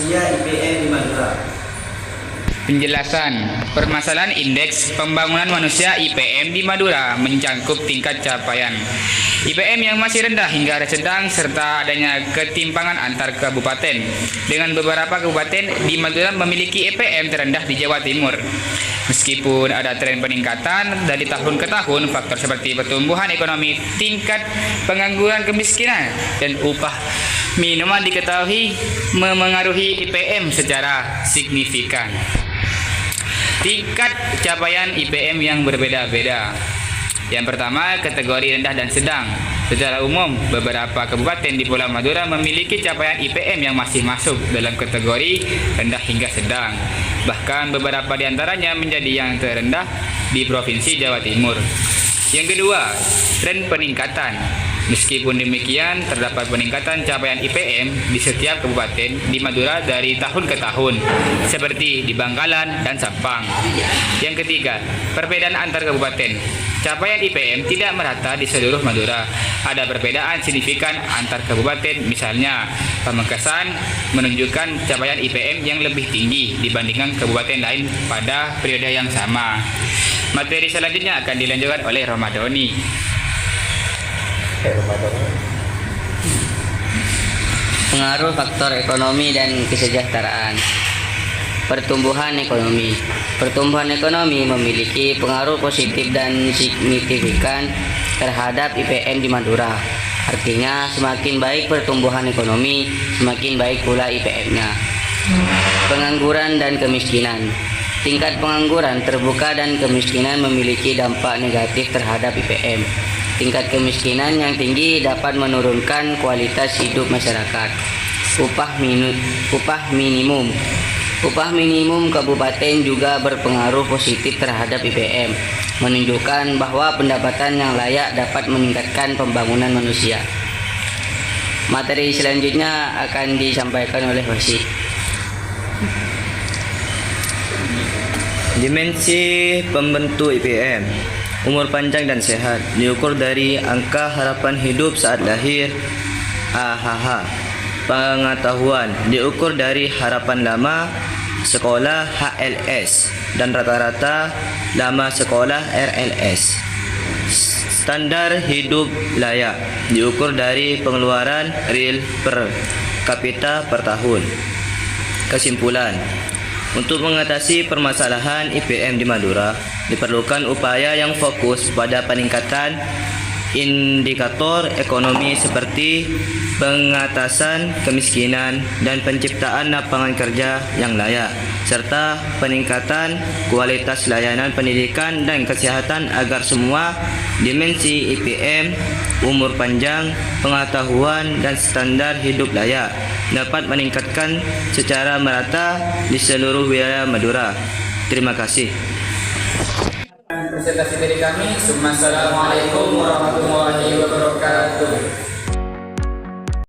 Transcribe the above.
manusia IPM di Madura. Penjelasan. Permasalahan indeks pembangunan manusia IPM di Madura mencangkup tingkat capaian IPM yang masih rendah hingga sedang serta adanya ketimpangan antar kabupaten. Dengan beberapa kabupaten di Madura memiliki IPM terendah di Jawa Timur. Meskipun ada tren peningkatan dari tahun ke tahun, faktor seperti pertumbuhan ekonomi, tingkat pengangguran, kemiskinan, dan upah minimum diketahui memengaruhi IPM secara signifikan. Tingkat capaian IPM yang berbeda-beda. Yang pertama, kategori rendah dan sedang. Secara umum, beberapa kabupaten di Pulau Madura memiliki capaian IPM yang masih masuk dalam kategori rendah hingga sedang. Bahkan beberapa di antaranya menjadi yang terendah di Provinsi Jawa Timur. Yang kedua, tren peningkatan. Meskipun demikian, terdapat peningkatan capaian IPM di setiap kabupaten di Madura dari tahun ke tahun, seperti di Bangkalan dan Sampang. Yang ketiga, perbedaan antar kabupaten. Capaian IPM tidak merata di seluruh Madura. Ada perbedaan signifikan antar kabupaten, misalnya Pamekasan menunjukkan capaian IPM yang lebih tinggi dibandingkan kabupaten lain pada periode yang sama. Materi selanjutnya akan dilanjutkan oleh Ramadhani. Pengaruh faktor ekonomi dan kesejahteraan. Pertumbuhan ekonomi. Pertumbuhan ekonomi memiliki pengaruh positif dan signifikan terhadap IPM di Madura. Artinya, semakin baik pertumbuhan ekonomi, semakin baik pula IPM-nya. Pengangguran dan kemiskinan. Tingkat pengangguran terbuka dan kemiskinan memiliki dampak negatif terhadap IPM. Tingkat kemiskinan yang tinggi dapat menurunkan kualitas hidup masyarakat. Upah minimum. Upah minimum kabupaten juga berpengaruh positif terhadap IPM, menunjukkan bahwa pendapatan yang layak dapat meningkatkan pembangunan manusia. Materi selanjutnya akan disampaikan oleh Wasi. Dimensi pembentuk IPM. Umur panjang dan sehat diukur dari angka harapan hidup saat lahir AHH. Pengetahuan diukur dari harapan lama sekolah HLS dan rata-rata lama sekolah RLS. Standar hidup layak diukur dari pengeluaran real per kapita per tahun. Kesimpulan, untuk mengatasi permasalahan IPM di Madura, diperlukan upaya yang fokus pada peningkatan indikator ekonomi seperti pengatasan kemiskinan dan penciptaan lapangan kerja yang layak, serta peningkatan kualitas layanan pendidikan dan kesehatan agar semua dimensi IPM, umur panjang, pengetahuan, dan standar hidup layak dapat meningkatkan secara merata di seluruh wilayah Madura. Terima kasih. Presentasi dari kami. Assalamualaikum warahmatullahi wabarakatuh.